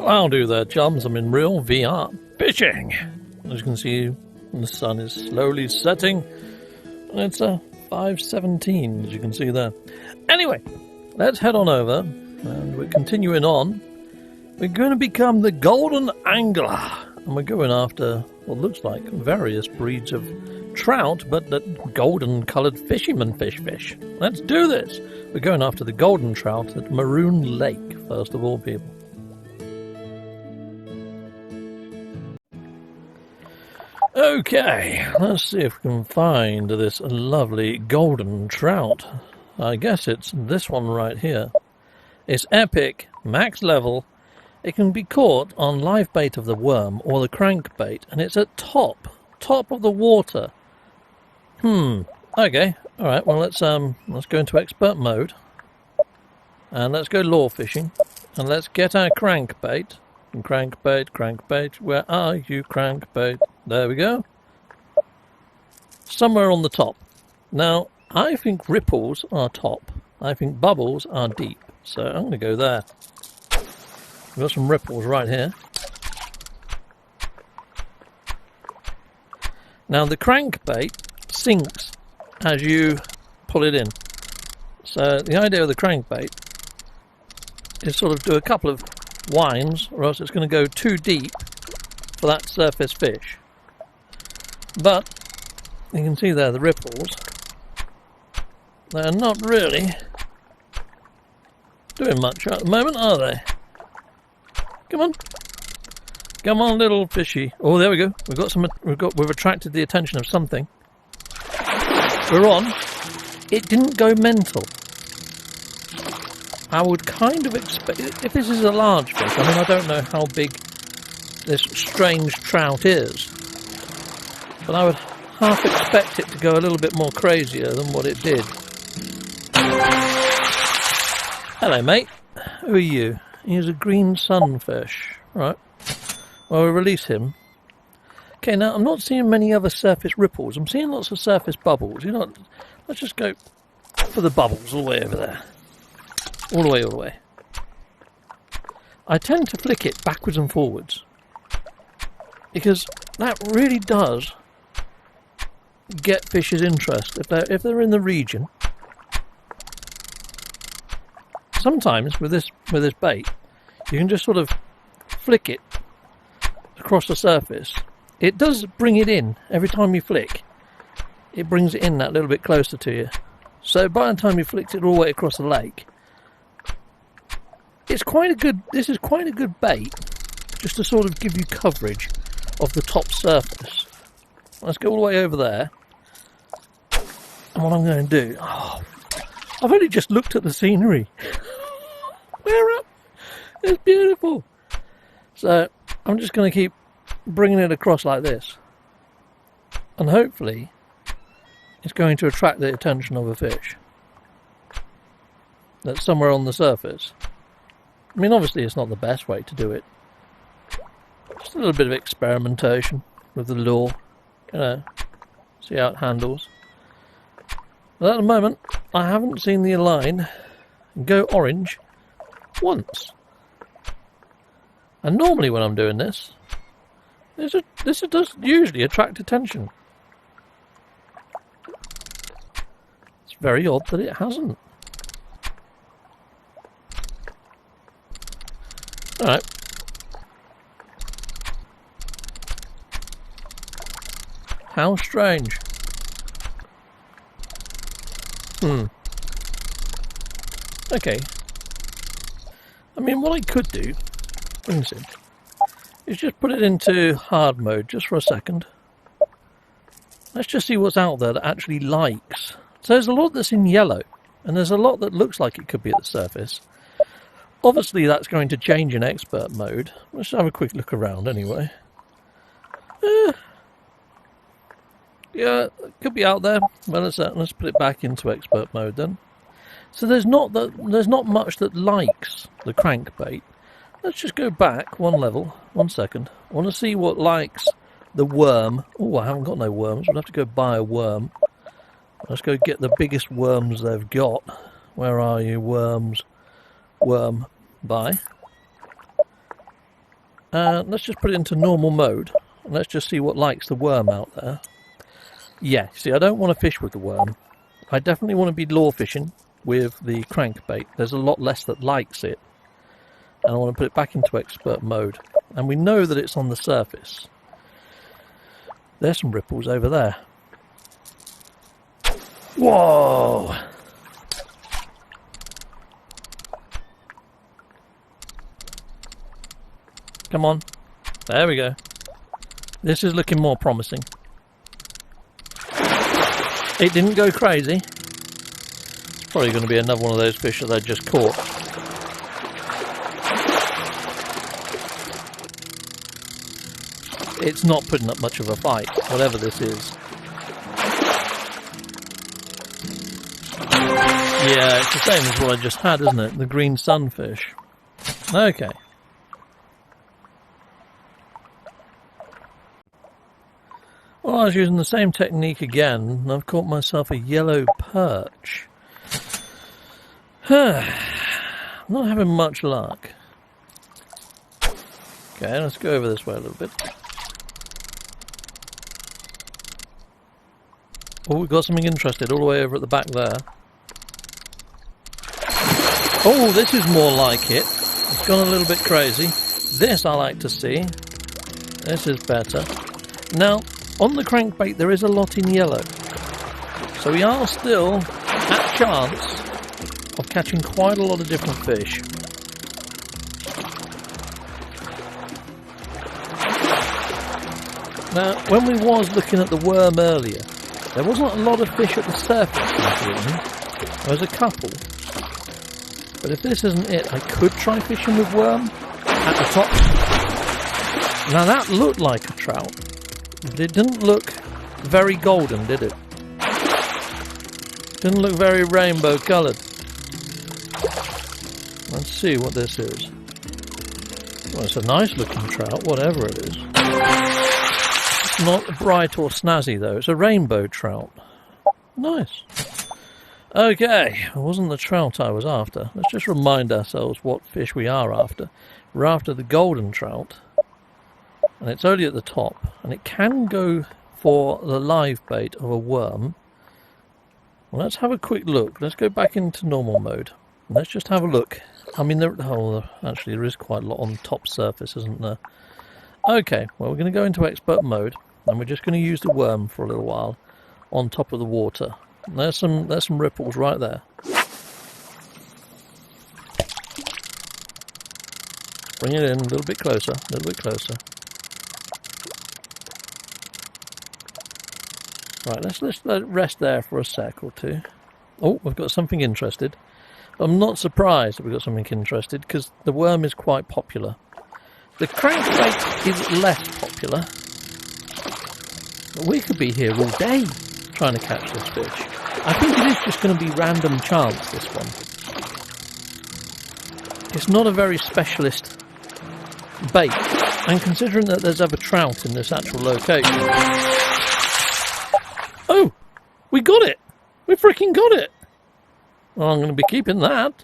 I'll do there, chums. I'm in real VR fishing. As you can see, the sun is slowly setting, and it's 5:17, as you can see there. Anyway, let's head on over, and we're continuing on. We're going to become the golden angler, and we're going after what looks like various breeds of trout, but that golden-coloured fisherman fish. Let's do this. We're going after the golden trout at Maroon Lake, first of all, people. Okay, let's see if we can find this lovely golden trout. I guess it's this one right here. It's epic, max level. It can be caught on live bait of the worm or the crankbait, and it's at top of the water. Okay, alright, well let's go into expert mode. And let's go lure fishing. And let's get our crankbait. And crankbait, where are you, crankbait? There we go. Somewhere on the top. Now, I think ripples are top. I think bubbles are deep. So I'm going to go there. We've got some ripples right here. Now, the crankbait sinks as you pull it in. So the idea of the crankbait is sort of do a couple of winds, or else it's going to go too deep for that surface fish. But you can see there the ripples, they're not really doing much at the moment, are they? Come on little fishy. Oh, there we go. We've attracted the attention of something. We're on. It didn't go mental. I would kind of expect, if this is a large fish, I mean, I don't know how big this strange trout is, but I would half expect it to go a little bit more crazier than what it did. Hello, mate. Who are you? He's a green sunfish. Right. Well, we'll release him. Okay, now I'm not seeing many other surface ripples. I'm seeing lots of surface bubbles. You know, let's just go for the bubbles all the way over there. All the way. I tend to flick it backwards and forwards because that really does get fish's interest if they're in the region. Sometimes with this bait, you can just sort of flick it across the surface. It does bring it in every time you flick. It brings it in that little bit closer to you. So by the time you flicked it all the way across the lake, this is quite a good bait, just to sort of give you coverage of the top surface. Let's go all the way over there. And what I'm going to do, I've only just looked at the scenery. It's beautiful. So I'm just going to keep bringing it across like this. And hopefully it's going to attract the attention of a fish that's somewhere on the surface. I mean, obviously it's not the best way to do it. Just a little bit of experimentation with the lure, you know, see how it handles. But at the moment, I haven't seen the line go orange once. And normally when I'm doing this does usually attract attention. It's very odd that it hasn't. Alright. How strange. Okay. I mean, what I could do, bring this in, is just put it into hard mode just for a second. Let's just see what's out there that actually likes. So there's a lot that's in yellow, and there's a lot that looks like it could be at the surface. Obviously that's going to change in expert mode. Let's have a quick look around anyway. Yeah, it could be out there. Well, let's put it back into expert mode then. So there's not much that likes the crankbait. Let's just go back one level, 1 second. I want to see what likes the worm. Oh, I haven't got no worms. We'll have to go buy a worm. Let's go get the biggest worms they've got. Where are you, worms? Worm. Buy. Let's just put it into normal mode. And let's just see what likes the worm out there. Yeah, see, I don't want to fish with the worm. I definitely want to be lure fishing with the crankbait. There's a lot less that likes it. And I want to put it back into expert mode. And we know that it's on the surface. There's some ripples over there. Whoa! Come on. There we go. This is looking more promising. It didn't go crazy. It's probably going to be another one of those fish that I just caught. It's not putting up much of a fight, whatever this is. Yeah, it's the same as what I just had, isn't it? The green sunfish. Okay. Well, I was using the same technique again, and I've caught myself a yellow perch. Not having much luck. Okay, let's go over this way a little bit. Oh, we've got something interesting all the way over at the back there. Oh, this is more like it. It's gone a little bit crazy. This I like to see. This is better. Now, on the crankbait there is a lot in yellow. So we are still at chance of catching quite a lot of different fish. Now, when we was looking at the worm earlier, there wasn't a lot of fish at the surface. There was a couple. But if this isn't it, I could try fishing with worm at the top. Now that looked like a trout, but it didn't look very golden, did it? Didn't look very rainbow coloured. Let's see what this is. Well, it's a nice looking trout, whatever it is. It's not bright or snazzy though, it's a rainbow trout. Nice. Okay, it wasn't the trout I was after. Let's just remind ourselves what fish we are after. We're after the golden trout, and it's only at the top, and it can go for the live bait of a worm. Well, let's have a quick look. Let's go back into normal mode. Let's just have a look. I mean, actually there is quite a lot on the top surface, isn't there? Okay, well, we're going to go into expert mode, and we're just going to use the worm for a little while on top of the water. There's some ripples right there. Bring it in a little bit closer, a little bit closer. Right, let's let it rest there for a sec or two. Oh, we've got something interested. I'm not surprised that we've got something interested because the worm is quite popular. The crankbait is less popular. But we could be here all day trying to catch this fish. I think it is just going to be random chance, this one. It's not a very specialist bait, and considering that there's other trout in this actual location... Oh! We got it! We freaking got it! Well, I'm going to be keeping that.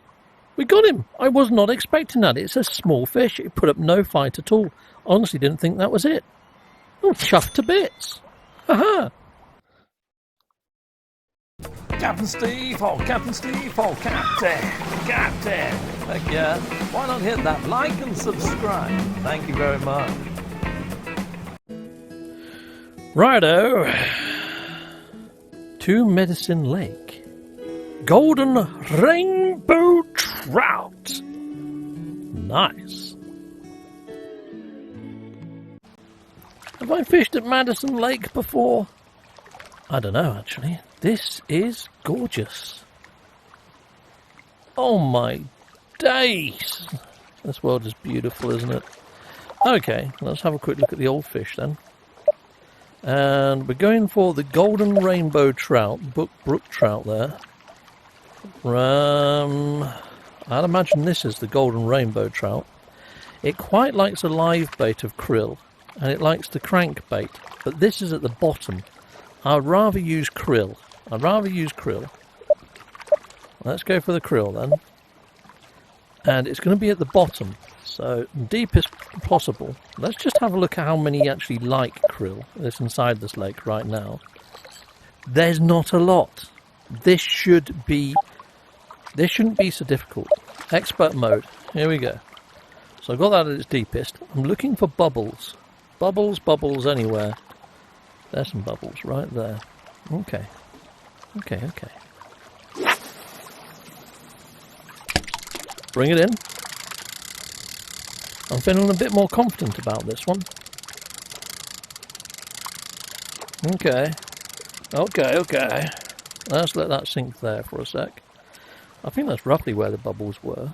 We got him! I was not expecting that. It's a small fish. It put up no fight at all. Honestly didn't think that was it. Oh, chuffed to bits! Haha! Captain Steve, oh Captain Steve, oh Captain. Heck yeah, why not hit that like and subscribe? Thank you very much. Righto, to Medicine Lake. Golden rainbow trout. Nice. Have I fished at Madison Lake before? I don't know, actually. This is gorgeous. Oh my days. This world is beautiful, isn't it? Okay, let's have a quick look at the old fish then. And we're going for the golden rainbow trout, brook trout there. I'd imagine this is the golden rainbow trout. It quite likes a live bait of krill, and it likes the crankbait, but this is at the bottom. I'd rather use krill. Let's go for the krill then. and it's going to be at the bottom, so deepest possible. Let's just have a look at how many actually like krill that's inside this lake right now. There's not a lot. This shouldn't be so difficult. Expert mode, here we go. So I've got that at its deepest. I'm looking for bubbles. Bubbles anywhere. There's some bubbles right there. Okay. Bring it in. I'm feeling a bit more confident about this one. Okay. Let's let that sink there for a sec. I think that's roughly where the bubbles were.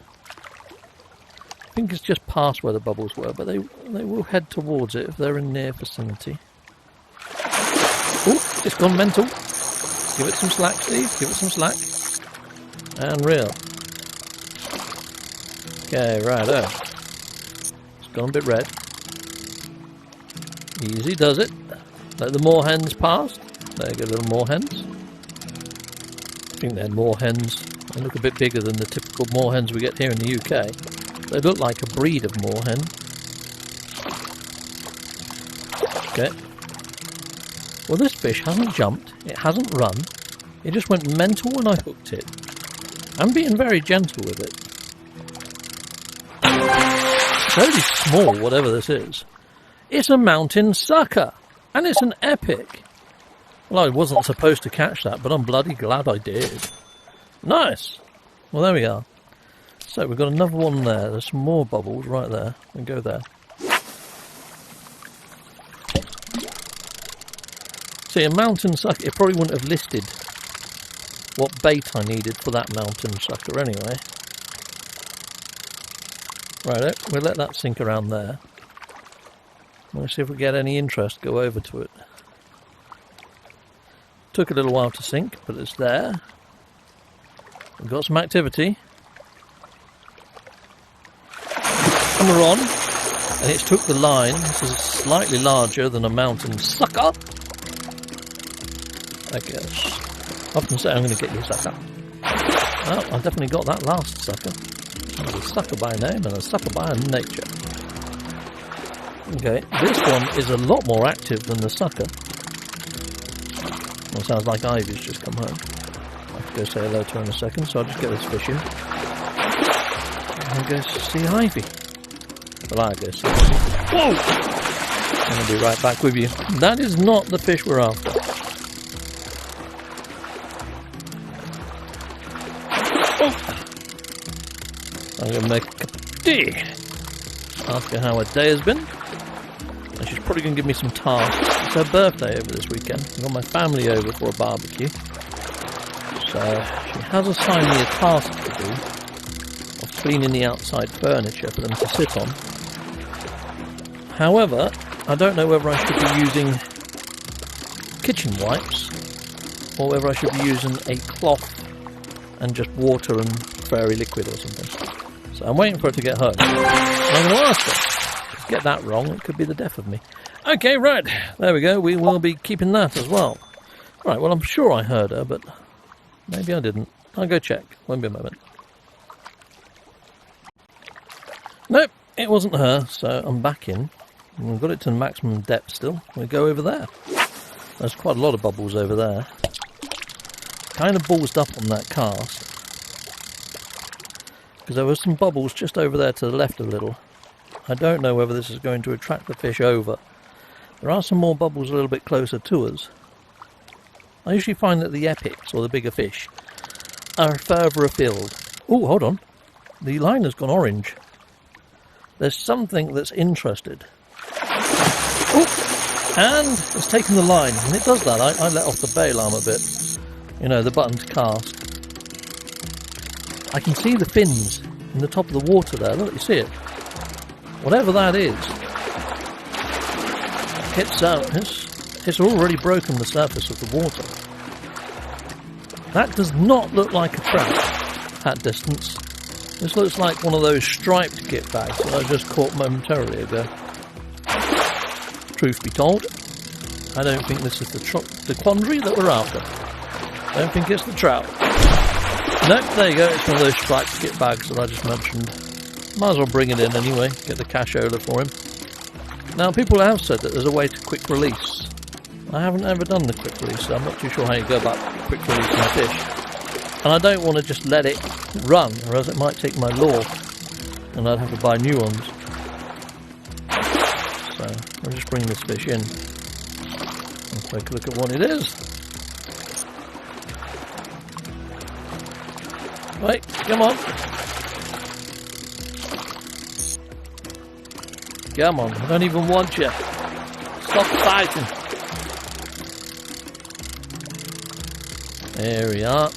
I think it's just past where the bubbles were, but they will head towards it if they're in near vicinity. Oh, it's gone mental. Give it some slack, Steve. Give it some slack. And reel. Okay, righto. It's gone a bit red. Easy does it. Let the moorhens pass. There you go, little moorhens. I think they're moorhens. They look a bit bigger than the typical moorhens we get here in the UK. They look like a breed of moorhen. Okay. Well, this fish hasn't jumped. It hasn't run. It just went mental when I hooked it. I'm being very gentle with it. It's only small, whatever this is. It's a mountain sucker. And it's an epic. Well, I wasn't supposed to catch that, but I'm bloody glad I did. Nice. Well, there we are. So we've got another one there. There's some more bubbles right there. We'll go there. See, a mountain sucker, it probably wouldn't have listed what bait I needed for that mountain sucker anyway. Right, we'll let that sink around there. Let's see if we get any interest, go over to it. Took a little while to sink, but it's there. We've got some activity. And we're on. And it's took the line. This is slightly larger than a mountain sucker. I guess. I often say I'm going to get you, sucker. Oh, I definitely got that last sucker. I was a sucker by name and a sucker by nature. Okay, this one is a lot more active than the sucker. Well, sounds like Ivy's just come home. I have to go say hello to her in a second, so I'll just get this fish in. And go see Ivy. Well, I guess. Whoa! I'm going to be right back with you. That is not the fish we're after. Oh! I'm going to make a cup of tea. Ask her how her day has been. And she's probably going to give me some tasks. It's her birthday over this weekend. I've got my family over for a barbecue. So she has assigned me a task to do of cleaning the outside furniture for them to sit on. However, I don't know whether I should be using kitchen wipes or whether I should be using a cloth and just water and fairy liquid or something. So I'm waiting for her to get home. And I'm going to ask her. If I get that wrong, it could be the death of me. Okay, right. There we go. We will be keeping that as well. Right, well, I'm sure I heard her, but maybe I didn't. I'll go check. Won't be a moment. Nope, it wasn't her, so I'm back in. We've got it to the maximum depth still. We'll go over there. There's quite a lot of bubbles over there. Kind of ballsed up on that cast. Because there were some bubbles just over there to the left a little. I don't know whether this is going to attract the fish over. There are some more bubbles a little bit closer to us. I usually find that the epics, or the bigger fish, are further afield. Oh, hold on. The line has gone orange. There's something that's interested. Oh, and it's taken the line. And it does that. I let off the bail arm a bit. You know, the button to cast. I can see the fins in the top of the water there. Look, you see it? Whatever that is, it's already broken the surface of the water. That does not look like a trout at distance. This looks like one of those striped git bags that I just caught momentarily ago. Truth be told, I don't think this is the quandary that we're after. I don't think it's the trout. No, there you go, it's one of those striped skip bags that I just mentioned. Might as well bring it in anyway, get the cashola for him. Now, people have said that there's a way to quick release. I haven't ever done the quick release, so I'm not too sure how you go about quick releasing a fish. And I don't want to just let it run, or else it might take my lure, and I'd have to buy new ones. So, I'll just bring this fish in and take a look at what it is. Right, come on. Come on, I don't even want you. Stop fighting. There we are.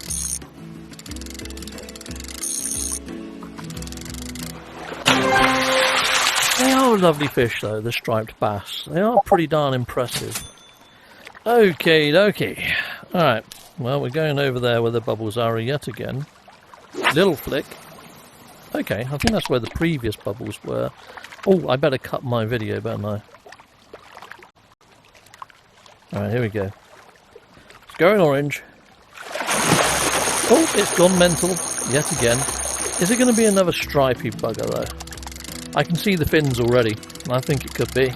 They are lovely fish though, the striped bass. They are pretty darn impressive. Okay, dokie. Alright, well we're going over there where the bubbles are yet again. Little flick. Okay, I think that's where the previous bubbles were. Oh, I better cut my video, better I? Alright, here we go. It's going orange. Oh, it's gone mental yet again. Is it going to be another stripy bugger though? I can see the fins already. I think it could be.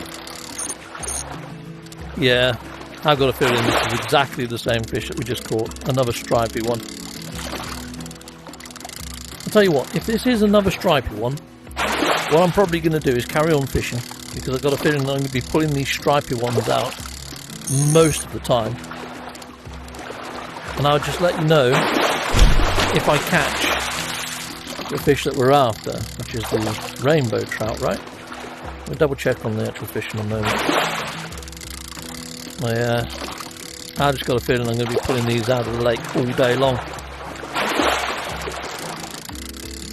Yeah, I've got a feeling this is exactly the same fish that we just caught. Another stripy one. I'll tell you what, if this is another stripy one, what I'm probably going to do is carry on fishing, because I've got a feeling I'm going to be pulling these stripy ones out most of the time. And I'll just let you know if I catch the fish that we're after, which is the rainbow trout, right? We'll double check on the actual fish in a moment. I just got a feeling I'm going to be pulling these out of the lake all day long.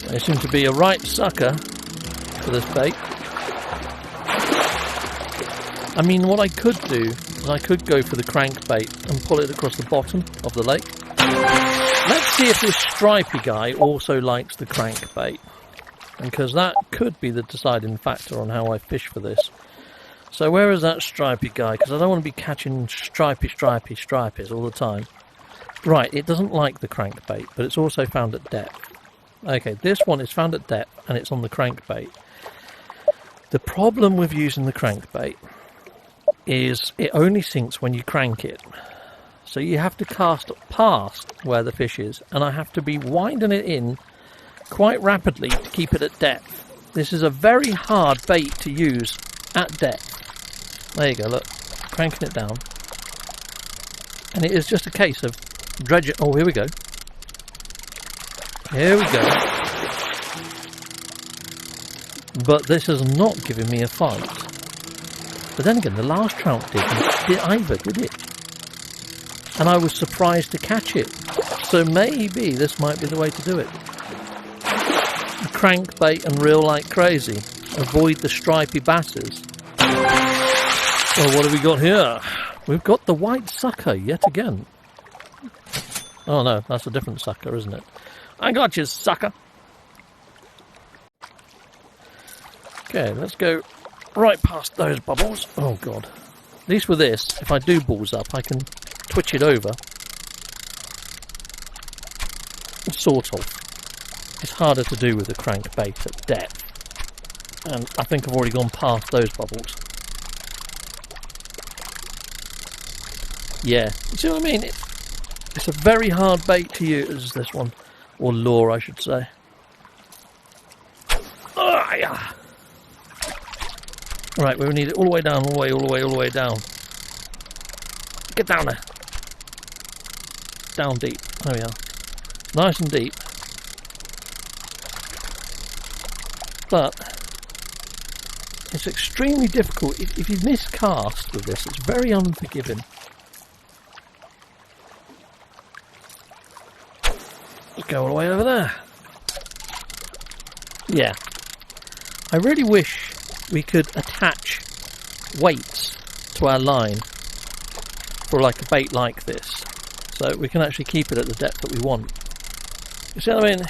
They seem to be a right sucker for this bait. I mean, what I could do is I could go for the crankbait and pull it across the bottom of the lake. Let's see if this stripy guy also likes the crankbait, because that could be the deciding factor on how I fish for this. So where is that stripy guy? Because I don't want to be catching stripies all the time. Right, it doesn't like the crankbait, but it's also found at depth. Okay, this one is found at depth and it's on the crankbait. The problem with using the crankbait is it only sinks when you crank it. So you have to cast past where the fish is, and I have to be winding it in quite rapidly to keep it at depth. This is a very hard bait to use at depth. There you go, look, cranking it down. And it is just a case of dredging. Oh, here we go. Here we go. But this has not given me a fight. But then again, the last trout didn't either, did it? And I was surprised to catch it. So maybe this might be the way to do it. Crankbait and reel like crazy. Avoid the stripy basses. Well, what have we got here? We've got the white sucker yet again. Oh no, that's a different sucker, isn't it? I got you, sucker. Okay, let's go right past those bubbles. Oh god. At least with this, if I do balls up, I can twitch it over. Sort of. It's harder to do with the crankbait at depth. And I think I've already gone past those bubbles. Yeah, you see what I mean? It's a very hard bait to use, this one. Or lure, I should say. Oh, yeah. Right, we need it all the way down, all the way down. Get down there. Down deep. There we are. Nice and deep. But it's extremely difficult. If you miscast with this, it's very unforgiving. Let's go all the way over there. Yeah. I really wish we could attach weights to our line for like a bait like this, so we can actually keep it at the depth that we want. You see what I mean?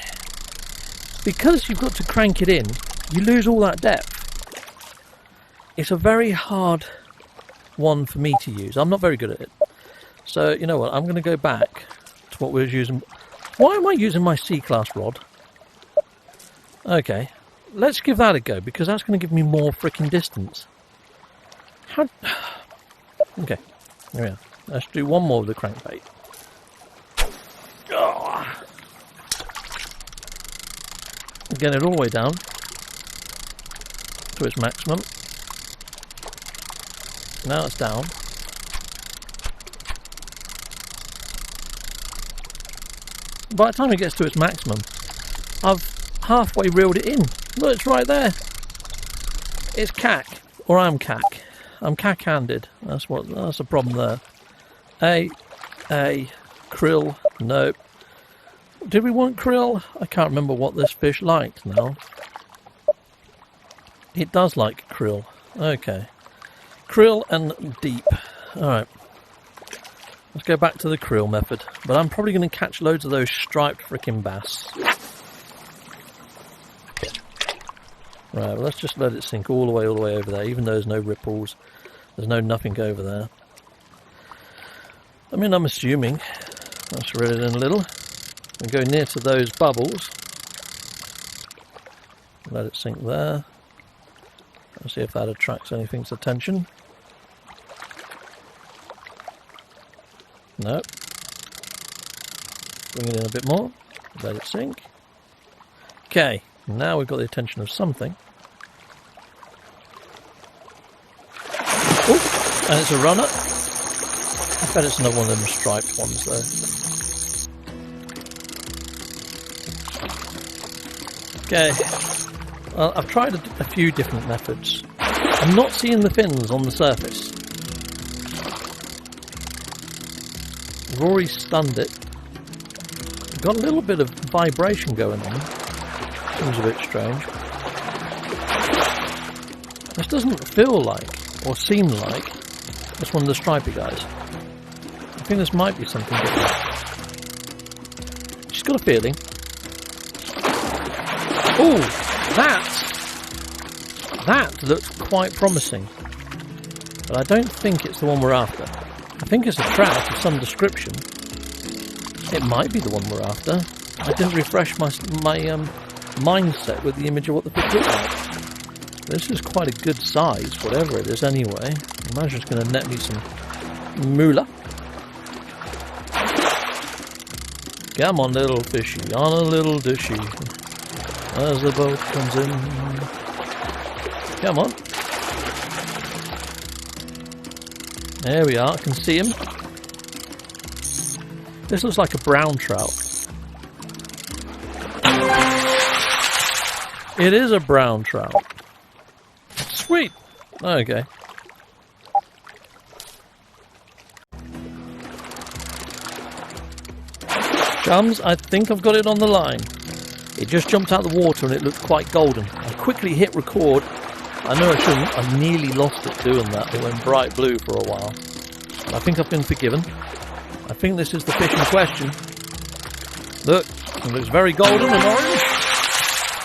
Because you've got to crank it in, you lose all that depth. It's a very hard one for me to use. I'm not very good at it. So, you know what, I'm going to go back to what we were using. Why am I using my C-class rod? Okay, let's give that a go, because that's going to give me more freaking distance. How... Okay, there we are. Let's do one more with the crankbait. Oh. Get it all the way down to its maximum. Now it's down. By the time it gets to its maximum, I've halfway reeled it in. Look, it's right there. It's cack, or I'm cack. I'm cack-handed. That's the problem there. Krill, nope. Did we want krill? I can't remember what this fish liked now. It does like krill. Okay. Krill and deep. Alright. Let's go back to the krill method. But I'm probably going to catch loads of those striped frickin' bass. Right, well, let's just let it sink all the way over there, even though there's no ripples. There's no nothing over there. I mean, I'm assuming. Let's reel it in a little. And go near to those bubbles. Let it sink there. Let's see if that attracts anything's attention. No. Bring it in a bit more. Let it sink. Okay, now we've got the attention of something. Oh, and it's a runner. I bet it's another one of them striped ones though. Okay, well, I've tried a few different methods. I'm not seeing the fins on the surface. I've already stunned it. Got a little bit of vibration going on. Seems a bit strange. This doesn't feel like, or seem like, it's one of the stripy guys. I think this might be something different. Just got a feeling. Oh, that looks quite promising. But I don't think it's the one we're after. I think it's a trout of some description. It might be the one we're after. I didn't refresh my mindset with the image of what the fish looks like. This is quite a good size, whatever it is anyway. I imagine it's going to net me some moolah. Come on, little fishy, on a little dishy. As the boat comes in. Come on. There we are, I can see him. This looks like a brown trout. It is a brown trout. Sweet. Okay. Chums, I think I've got it on the line. It just jumped out of the water and it looked quite golden. I quickly hit record. I know I shouldn't. I nearly lost it doing that. It went bright blue for a while. I think I've been forgiven. I think this is the fish in question. Look, it looks very golden and orange.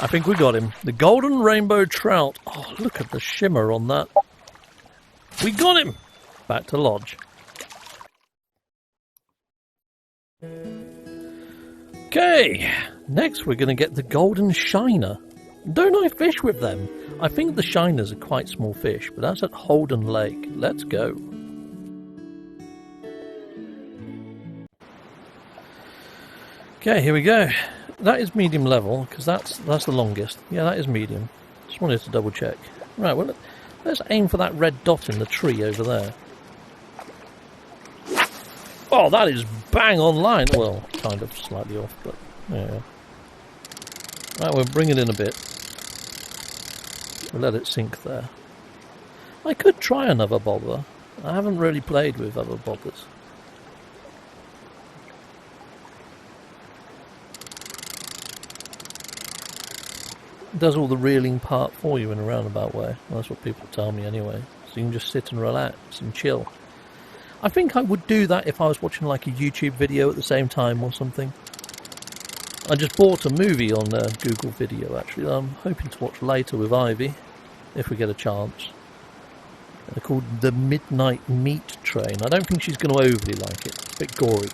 I think we got him. The golden rainbow trout. Oh, look at the shimmer on that. We got him! Back to lodge. Okay, next we're going to get the golden shiner. Don't I fish with them? I think the shiners are quite small fish, but that's at Holden Lake. Let's go. Okay, here we go. That is medium level, because that's the longest. Yeah, that is medium. Just wanted to double check. Right, well, let's aim for that red dot in the tree over there. Oh, that is bang on line. Well, kind of slightly off, but yeah. Right, we'll bring it in a bit. We'll let it sink there. I could try another bobber. I haven't really played with other bobbers. It does all the reeling part for you in a roundabout way. Well, that's what people tell me anyway. So you can just sit and relax and chill. I think I would do that if I was watching like a YouTube video at the same time or something. I just bought a movie on Google Video actually that I'm hoping to watch later with Ivy, if we get a chance. They're called The Midnight Meat Train. I don't think she's going to overly like it. It's a bit gory.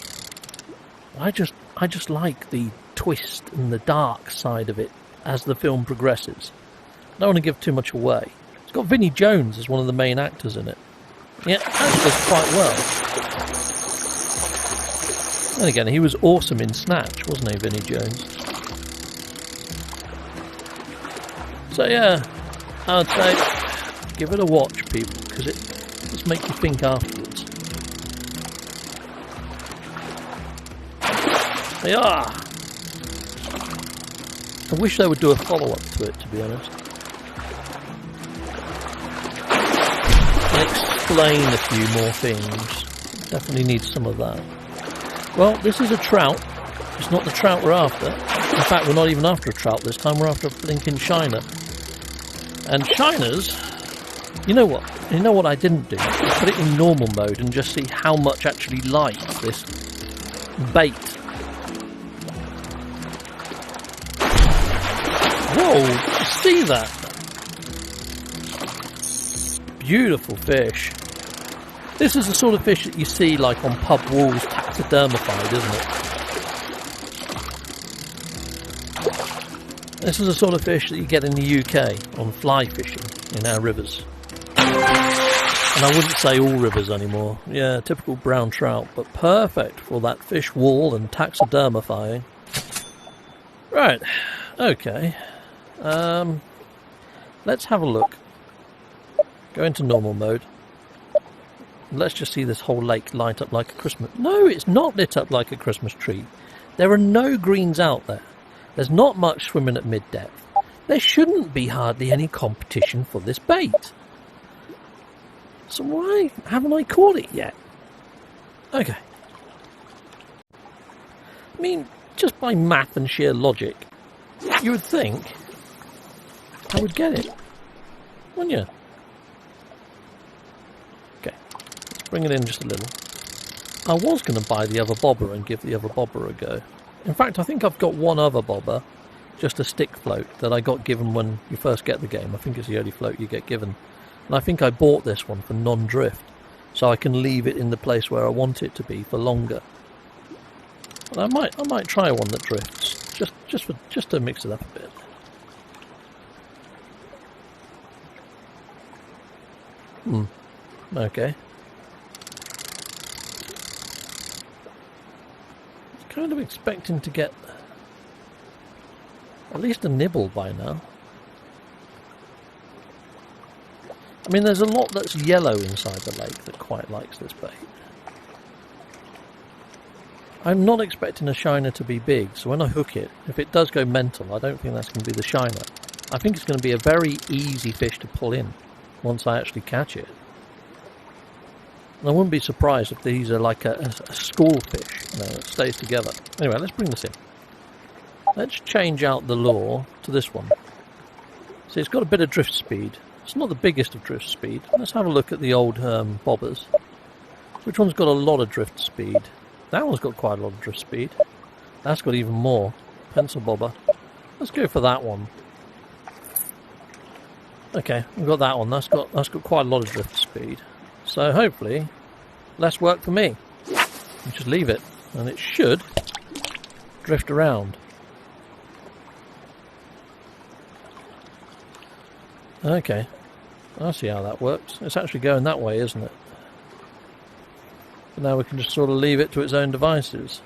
I just like the twist and the dark side of it as the film progresses. I don't want to give too much away. It's got Vinnie Jones as one of the main actors in it. Yeah, that does quite well. And again, he was awesome in Snatch, wasn't he, Vinnie Jones? So yeah, I would say give it a watch, people, because it does make you think afterwards. They are. I wish they would do a follow-up to it, to be honest. And explain a few more things. Definitely need some of that. Well, this is a trout. It's not the trout we're after. In fact, we're not even after a trout this time. We're after a blinking shiner. And shiners, you know what? You know what I didn't do? I put it in normal mode and just see how much actually lights this bait. Whoa, did you see that? Beautiful fish. This is the sort of fish that you see like on pub walls taxidermified, isn't it? This is the sort of fish that you get in the UK on fly fishing in our rivers. And I wouldn't say all rivers anymore. Yeah, typical brown trout, but perfect for that fish wall and taxidermifying. Right, okay. Let's have a look. Go into normal mode. Let's just see this whole lake light up like a Christmas... No, it's not lit up like a Christmas tree. There are no greens out there. There's not much swimming at mid-depth. There shouldn't be hardly any competition for this bait. So why haven't I caught it yet? Okay. I mean, just by math and sheer logic, you would think I would get it, wouldn't you? Okay, let's bring it in just a little. I was going to buy the other bobber and give the other bobber a go. In fact, I think I've got one other bobber, just a stick float, that I got given when you first get the game. I think it's the only float you get given. And I think I bought this one for non-drift, so I can leave it in the place where I want it to be for longer. And I might try one that drifts, just to mix it up a bit. Okay. Kind of expecting to get at least a nibble by now. I mean, there's a lot that's yellow inside the lake that quite likes this bait. I'm not expecting a shiner to be big, so when I hook it, if it does go mental, I don't think that's going to be the shiner. I think it's going to be a very easy fish to pull in once I actually catch it. And I wouldn't be surprised if these are like a school fish, you know, that stays together. Anyway, let's bring this in. Let's change out the lure to this one. See, it's got a bit of drift speed. It's not the biggest of drift speed. Let's have a look at the old bobbers. Which one's got a lot of drift speed? That one's got quite a lot of drift speed. That's got even more. Pencil bobber. Let's go for that one. Okay, we've got that one. That's got quite a lot of drift speed. So hopefully, less work for me. Just leave it, and it should drift around. Okay, I see how that works. It's actually going that way, isn't it? But now we can just sort of leave it to its own devices.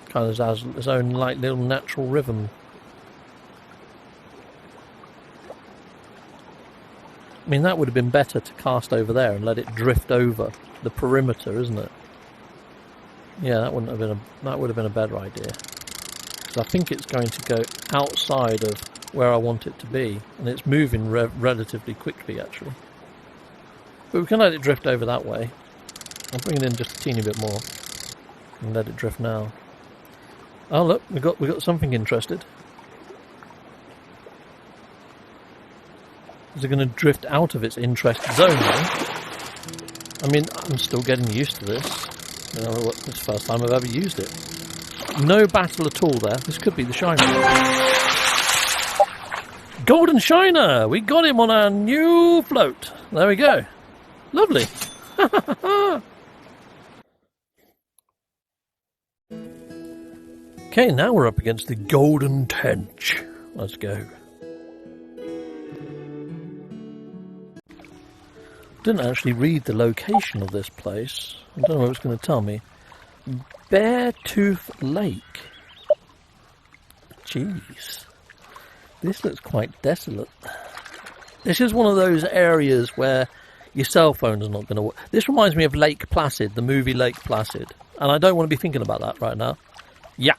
Kind of has its own like little natural rhythm. I mean, that would have been better to cast over there and let it drift over the perimeter, isn't it? Yeah, that would have been a better idea. Because I think it's going to go outside of where I want it to be, and it's moving relatively quickly, actually. But we can let it drift over that way. I'll bring it in just a teeny bit more and let it drift now. Oh look, we got something interested. Is it going to drift out of its interest zone now? I mean, I'm still getting used to this. You know, it's the first time I've ever used it. No battle at all there. This could be the shiner. Golden shiner! We got him on our new float. There we go. Lovely. Okay, now we're up against the golden tench. Let's go. Didn't actually read the location of this place. I don't know what it's going to tell me. Beartooth Lake. Jeez. This looks quite desolate. This is one of those areas where your cell phone's not going to work. This reminds me of Lake Placid, the movie Lake Placid. And I don't want to be thinking about that right now. Yeah.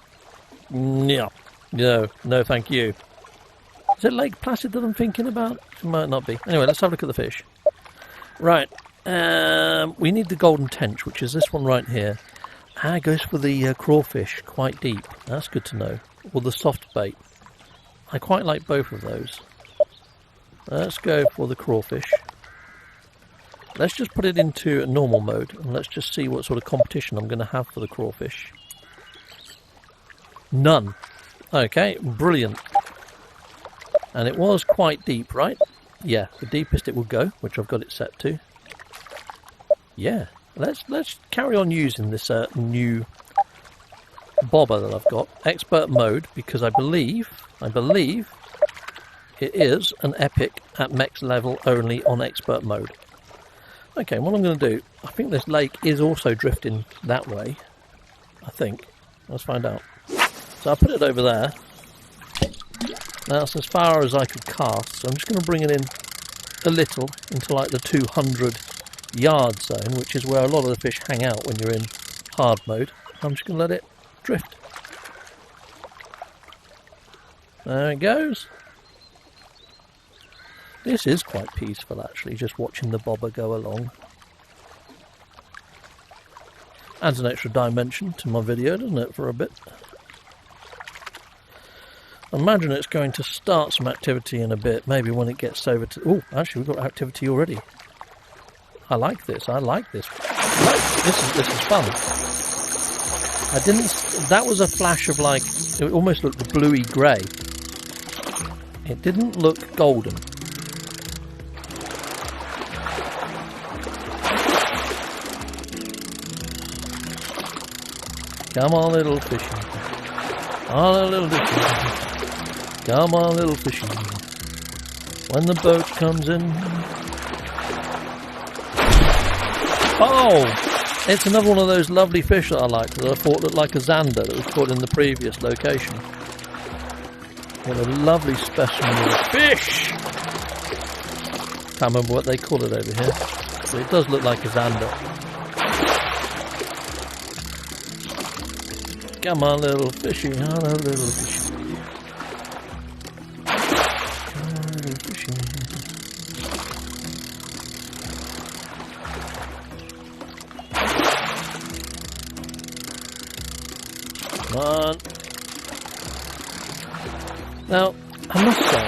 No. No, thank you. Is it Lake Placid that I'm thinking about? It might not be. Anyway, let's have a look at the fish. Right. We need the golden tench, which is this one right here. It goes for the crawfish, quite deep. That's good to know. Or the soft bait. I quite like both of those. Let's go for the crawfish. Let's just put it into normal mode and let's just see what sort of competition I'm going to have for the crawfish. None. Okay, brilliant. And it was quite deep, right? Yeah, the deepest it will go, which I've got it set to. Yeah, let's carry on using this new bobber that I've got. Expert mode, because I believe it is an epic at max level only on expert mode. Okay, what I'm going to do, I think this lake is also drifting that way. I think. Let's find out. So I put it over there. That's as far as I could cast, so I'm just going to bring it in a little into like the 200 yard zone, which is where a lot of the fish hang out when you're in hard mode. I'm just going to let it drift. There it goes. This is quite peaceful actually, just watching the bobber go along. Adds an extra dimension to my video, doesn't it, for a bit? I imagine it's going to start some activity in a bit, maybe when it gets over to... Oh, actually we've got activity already. I like this, This is fun. That was a flash of like, it almost looked bluey grey. It didn't look golden. Come on, little fishy. On a little fishy. Come on, little fishy. When the boat comes in. Oh! It's another one of those lovely fish that I like, that I thought looked like a zander that was caught in the previous location. What a lovely specimen of a fish! Can't remember what they call it over here. But it does look like a zander. Come on, little fishy. Oh, little fishy. Come on, little fishy. Come on. Now, I must say,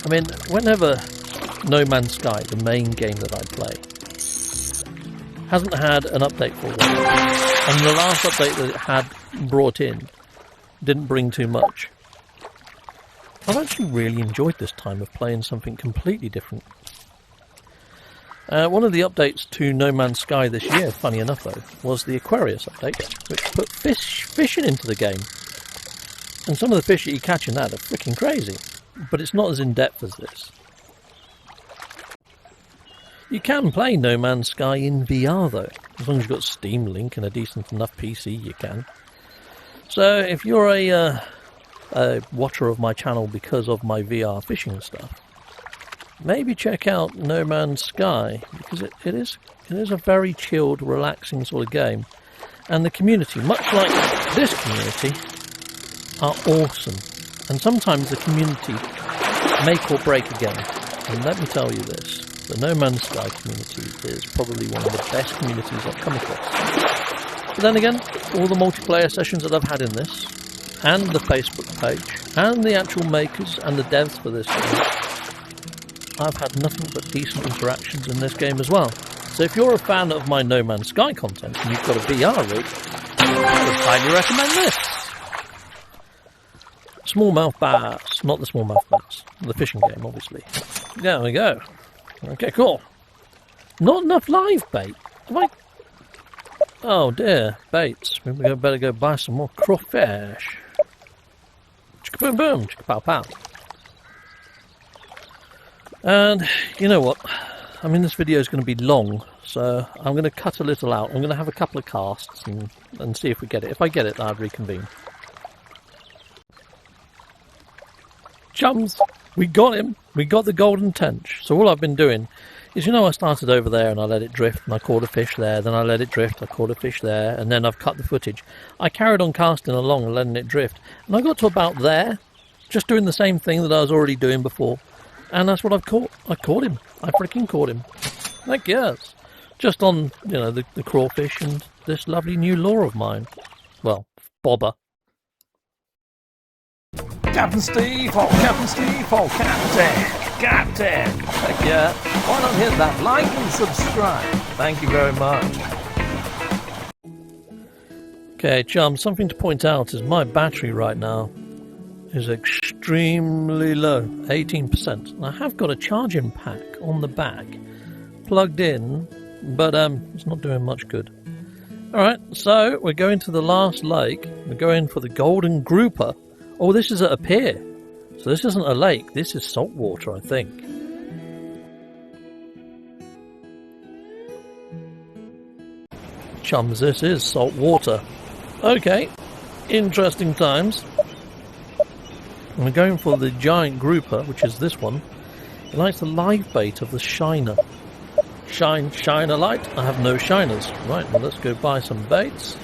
I mean, whenever No Man's Sky, the main game that I play, hasn't had an update for it, and the last update that it had brought in didn't bring too much, I've actually really enjoyed this time of playing something completely different. One of the updates to No Man's Sky this year, funny enough though, was the Aquarius update, which put fishing into the game. And some of the fish that you catch in that are freaking crazy, but it's not as in-depth as this. You can play No Man's Sky in VR though, as long as you've got Steam Link and a decent enough PC you can. So if you're a watcher of my channel because of my VR fishing stuff, maybe check out No Man's Sky, because it is a very chilled, relaxing sort of game. And the community, much like this community, are awesome. And sometimes the community make or break a game. And let me tell you this, the No Man's Sky community is probably one of the best communities I've come across. But then again, all the multiplayer sessions that I've had in this, and the Facebook page, and the actual makers and the devs for this game, I've had nothing but decent interactions in this game as well. So if you're a fan of my No Man's Sky content and you've got a VR rig, I would highly recommend this. Smallmouth bass, not the smallmouth bass, the fishing game obviously. There we go. Okay, cool. Not enough live bait. Oh dear, baits. We better go buy some more crawfish. Chicka boom boom, chicka pow pow. And you know what? I mean, this video is going to be long, so I'm going to cut a little out. I'm going to have a couple of casts and see if we get it. If I get it, then I'll reconvene. Chums, we got him. We got the golden tench. So all I've been doing is, you know, I started over there and I let it drift and I caught a fish there. Then I let it drift, I caught a fish there, and then I've cut the footage. I carried on casting along and letting it drift. And I got to about there, just doing the same thing that I was already doing before. And that's what I've caught. I caught him. I freaking caught him. Heck yes. Just on, you know, the crawfish and this lovely new lure of mine. Well, bobber. Captain Steve, oh Captain Steve, oh Captain. Heck yeah. Why not hit that like and subscribe? Thank you very much. Okay, chum, something to point out is my battery right now is extremely low, 18%. I have got a charging pack on the back plugged in, but it's not doing much good. Alright, so we're going to the last lake. We're going for the golden grouper. Oh, this is at a pier. So this isn't a lake, this is salt water, I think. Chums, this is salt water. Okay, interesting times. And we're going for the giant grouper, which is this one. He likes the live bait of the shiner. Shine a light. I have no shiners. Right, well, let's go buy some baits.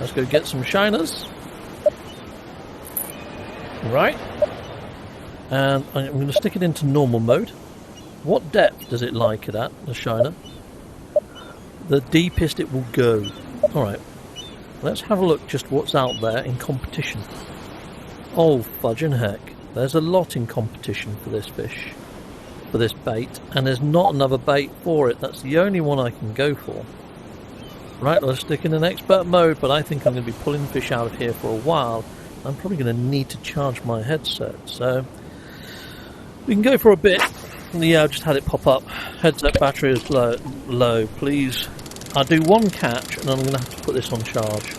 Let's go get some shiners. Right. And I'm going to stick it into normal mode. What depth does it like it at, the shiner? The deepest it will go. Alright. Let's have a look just what's out there in competition. Oh, fudging heck. There's a lot in competition for this fish. For this bait. And there's not another bait for it. That's the only one I can go for. Right, let's stick in an expert mode. But I think I'm going to be pulling fish out of here for a while. I'm probably going to need to charge my headset. So, we can go for a bit. Yeah, I've just had it pop up. Headset battery is low. Please. I'll do one catch and I'm going to have to put this on charge.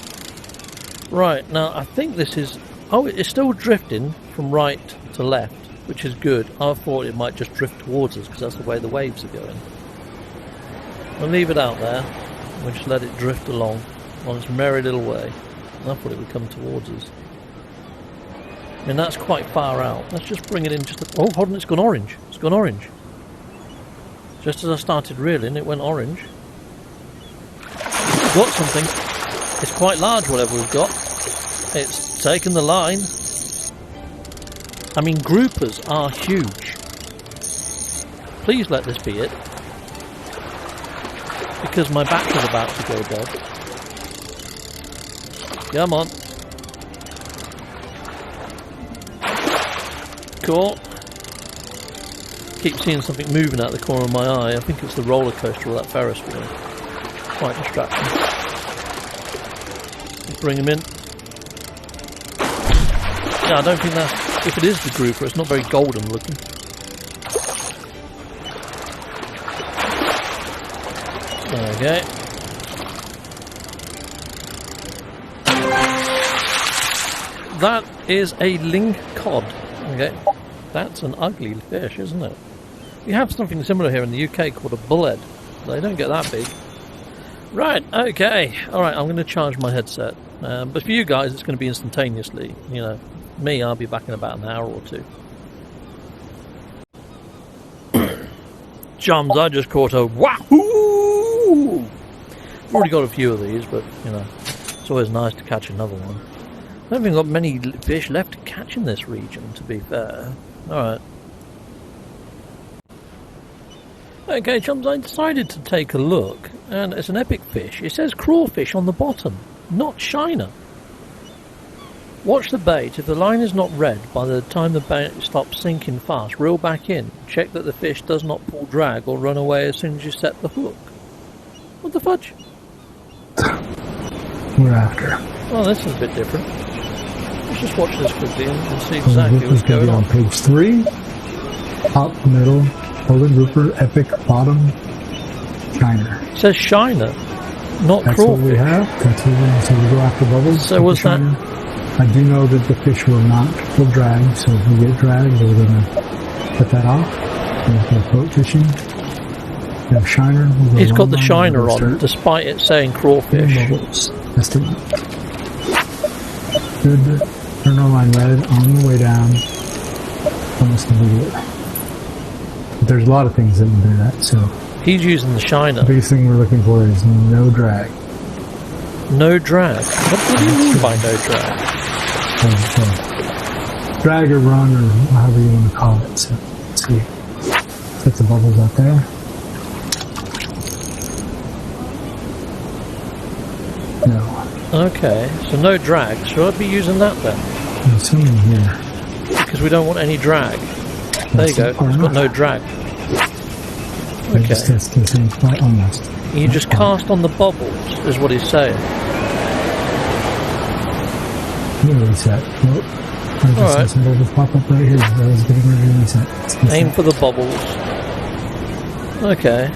Right, now I think this is... Oh, it's still drifting from right to left, which is good. I thought it might just drift towards us because that's the way the waves are going. I'll leave it out there. We'll just let it drift along on its merry little way. And I thought it would come towards us. And that's quite far out. Let's just bring it in just... Oh, hold on, it's gone orange. It's gone orange. Just as I started reeling, it went orange. We've got something. It's quite large, whatever we've got. It's taken the line. I mean, groupers are huge. Please let this be it. Because my battery's about to go dead. Come on. Cool. Keep seeing something moving out the corner of my eye. I think it's the roller coaster or that Ferris wheel. Quite distracting. Bring him in. Yeah, I don't think that's... If it is the grouper, it's not very golden looking. Okay. That is a ling cod. Okay. That's an ugly fish, isn't it? We have something similar here in the UK called a bullhead. They don't get that big. Right, okay. Alright, I'm going to charge my headset. But for you guys, it's going to be instantaneously. You know, me, I'll be back in about an hour or two. Chums, I just caught a wahoo! I've already got a few of these, but, you know, it's always nice to catch another one. I don't think I've got many fish left to catch in this region, to be fair. Alright. Okay, chums, I decided to take a look, and it's an epic fish. It says crawfish on the bottom, not shiner. Watch the bait. If the line is not red by the time the bait stops sinking fast, reel back in. Check that the fish does not pull drag or run away as soon as you set the hook. What the fudge? We're after. Oh, this is a bit different. Let's just watch this quickly and see exactly what's going on. Page 3, top, middle, golden grouper, epic, bottom, shiner. It says shiner, not That's crawfish. What we have. Continue, so we go after bubbles. So was that? I do know that the fish will drag, so if we get dragged, we're going to cut that off. We'll go float fishing. We have shiner. We'll He's got the long shiner line, on, despite it saying crawfish. bubbles. That's it. Good. Turn our line red on the way down. Almost immediate. But there's a lot of things that will do that, so. He's using the shiner. The biggest thing we're looking for is no drag. No drag? What do you mean by no drag? So, drag or run or however you want to call it. So, let's see. Set the bubbles out there. No. Okay, so no drag. Should I be using that then? I'm assuming here. Because we don't want any drag. There you go. It's got no drag. I just tested the same spot almost. You just cast on the bubbles, is what he's saying. Let me reset. Nope. I just had some bubbles pop up right here. I was getting ready to reset. Aim for the bubbles. Okay.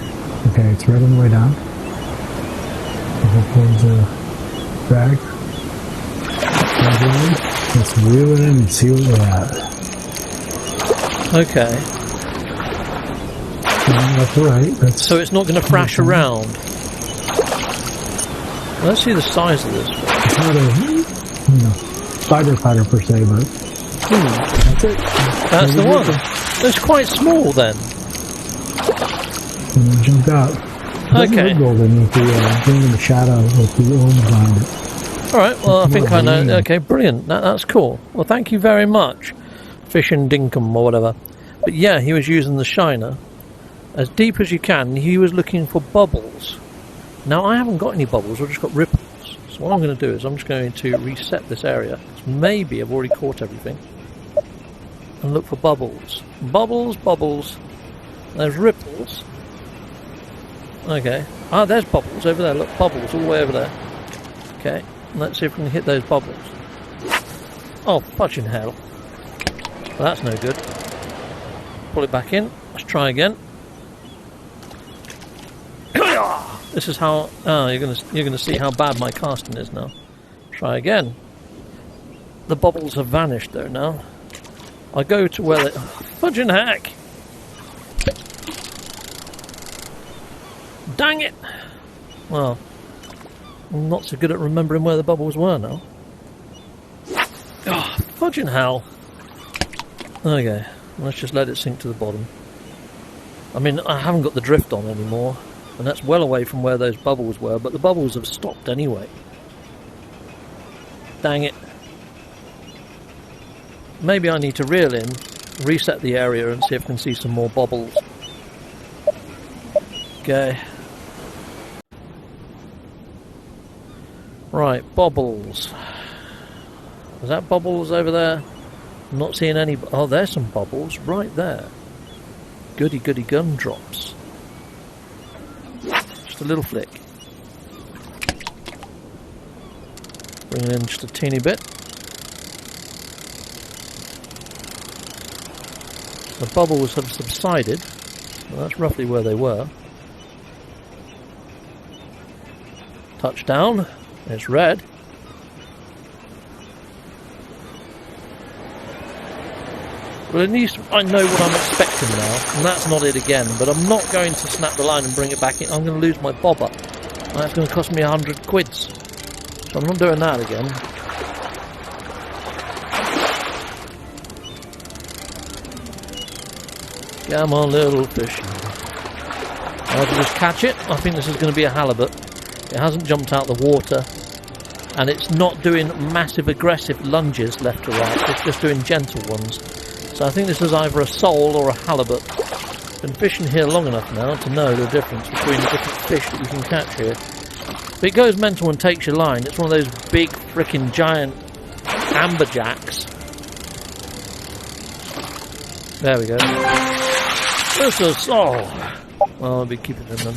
Okay, it's right on the way down. We'll pull the drag. Let's reel it in and see what we're at. Okay. Left to right. So it's not going to thrash around. Let's see the size of this. It's not a spider fighter per se, but that's it. That's the one. It's quite small then. And it jumped out. Okay. Golden with the green in the shadow with the orange behind it. Alright, well I think I know. Okay, brilliant. That's cool. Well, thank you very much, Fish and Dinkum or whatever. But yeah, he was using the shiner. As deep as you can, he was looking for bubbles. Now I haven't got any bubbles, I've just got ripples. So what I'm going to do is I'm just going to reset this area. Maybe I've already caught everything. And look for bubbles. Bubbles, bubbles. There's ripples. Okay. Ah, there's bubbles over there. Look, bubbles all the way over there. Okay. Let's see if we can hit those bubbles. Oh, fudging hell. Well, that's no good. Pull it back in. Let's try again. This is how. Oh, you're gonna see how bad my casting is now. Try again. The bubbles have vanished though now. I go to where they. Fudging heck! Dang it! Well, I'm not so good at remembering where the bubbles were now. Oh, fudging hell! Okay, let's just let it sink to the bottom. I mean, I haven't got the drift on anymore, and that's well away from where those bubbles were, but the bubbles have stopped anyway. Dang it. Maybe I need to reel in, reset the area and see if I can see some more bubbles. Okay. Right, bubbles. Is that bubbles over there? I'm not seeing any. Oh, there's some bubbles right there. Goody goody gumdrops. Just a little flick. Bring it in just a teeny bit. The bubbles have subsided. Well, that's roughly where they were. Touchdown. It's red. Well, at least I know what I'm expecting now, and that's not it again, but I'm not going to snap the line and bring it back in. I'm going to lose my bobber. That's going to cost me 100 quids. So I'm not doing that again. Come on, little fish. I'll just catch it. I think this is going to be a halibut. It hasn't jumped out the water, and it's not doing massive aggressive lunges left to right. It's just doing gentle ones. So I think this is either a sole or a halibut. Been fishing here long enough now to know the difference between the different fish that you can catch here. But it goes mental and takes your line. It's one of those big frickin' giant amberjacks. There we go. This is sole. Well, I'll be keeping them then.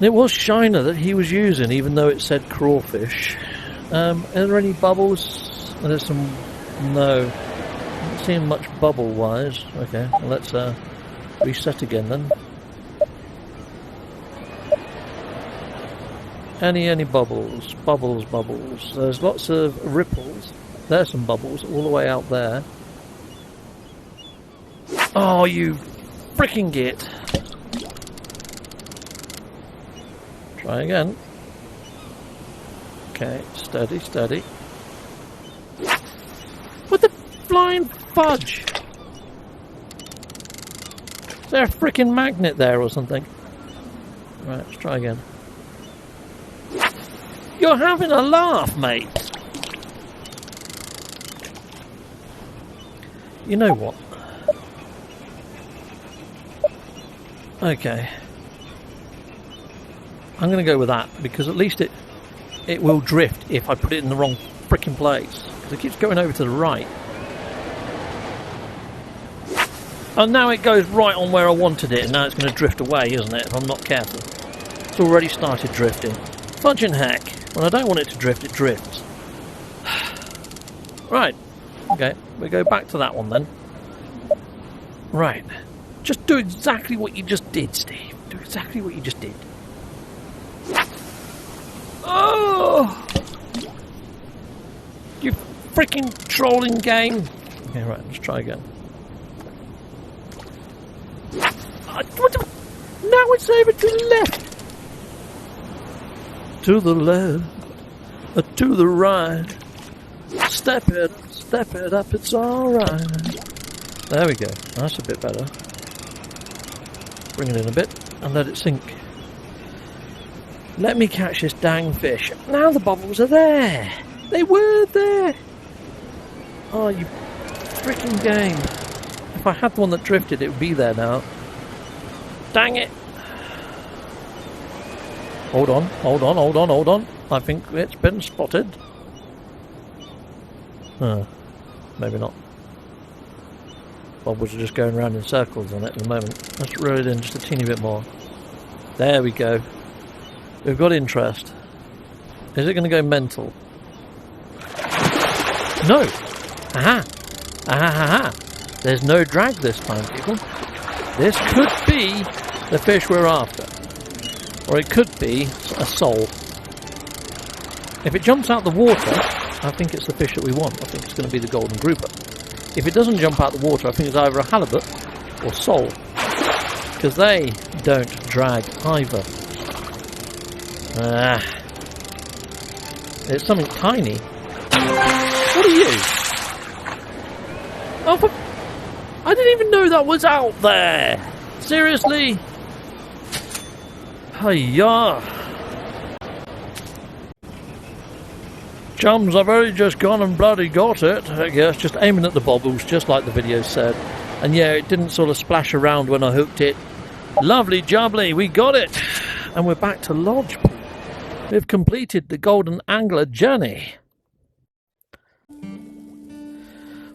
It was shiner that he was using, even though it said crawfish. Are there any bubbles? There's some. No. Not seeing much bubble wise. Okay, well, let's reset again then. Any bubbles? Bubbles, bubbles. There's lots of ripples. There's some bubbles all the way out there. Oh, you freaking git. Try again. Okay, steady, steady. What the flying fudge? Is there a freaking magnet there or something? Right, let's try again. You're having a laugh, mate. You know what? Okay. I'm going to go with that, because at least it will drift if I put it in the wrong freaking place. Because it keeps going over to the right. And now it goes right on where I wanted it, and now it's going to drift away, isn't it, if I'm not careful. It's already started drifting. Fudging heck. When I don't want it to drift, it drifts. Right. Okay, we go back to that one then. Right. Just do exactly what you just did, Steve. Do exactly what you just did. Oh! You freaking trolling game. Okay, right, let's try again. Now it's over to the left. To the left. To the right. Step it up, it's alright. There we go. That's a bit better. Bring it in a bit and let it sink. Let me catch this dang fish. Now the bubbles are there. They were there. Oh, you freaking game. If I had the one that drifted, it would be there now. Dang it. Hold on, hold on, hold on, hold on. I think it's been spotted. Maybe not. Bubbles are just going around in circles on it at the moment. Let's reel it in just a teeny bit more. There we go. We've got interest. Is it going to go mental? No! Aha! Aha ha ha! There's no drag this time, people. This could be the fish we're after. Or it could be a sole. If it jumps out the water, I think it's the fish that we want. I think it's going to be the golden grouper. If it doesn't jump out the water, I think it's either a halibut or sole. Because they don't drag either. It's something tiny. What are you? Oh, I didn't even know that was out there. Seriously? Hiya. Chums, I've only just gone and bloody got it. I guess just aiming at the bobbles, just like the video said. And yeah, it didn't sort of splash around when I hooked it. Lovely jubbly, we got it. And we're back to lodge. We've completed the Golden Angler journey.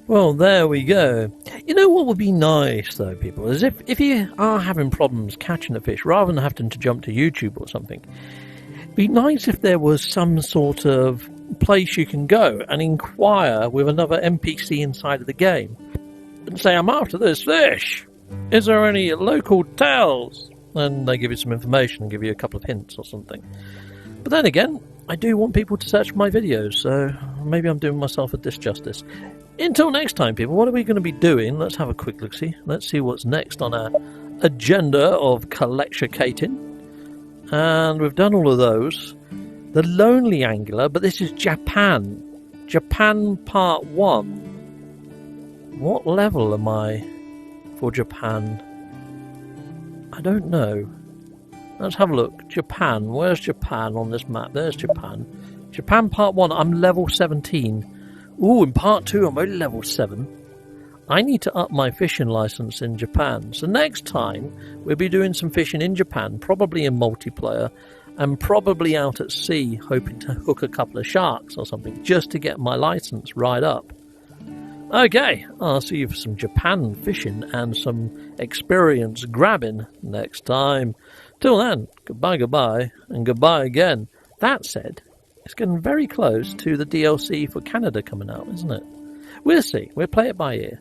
Well, there we go. You know what would be nice, though, people, is if you are having problems catching a fish, rather than having to jump to YouTube or something, it'd be nice if there was some sort of place you can go and inquire with another NPC inside of the game and say, I'm after this fish. Is there any local tales? And they give you some information and give you a couple of hints or something. But then again, I do want people to search my videos, so maybe I'm doing myself a disjustice. Until next time, people, what are we going to be doing? Let's have a quick look-see. Let's see what's next on our agenda of collecticating. And we've done all of those. The Lonely Angler, but this is Japan. Japan Part 1. What level am I for Japan? I don't know. Let's have a look. Japan. Where's Japan on this map? There's Japan. Japan Part 1. I'm level 17. Ooh, in Part 2 I'm only level 7. I need to up my fishing license in Japan. So next time we'll be doing some fishing in Japan, probably in multiplayer, and probably out at sea, hoping to hook a couple of sharks or something, just to get my license right up. Okay, I'll see you for some Japan fishing and some experience grabbing next time. Till then, goodbye, goodbye, and goodbye again. That said, it's getting very close to the DLC for Canada coming out, isn't it? We'll see. We'll play it by ear.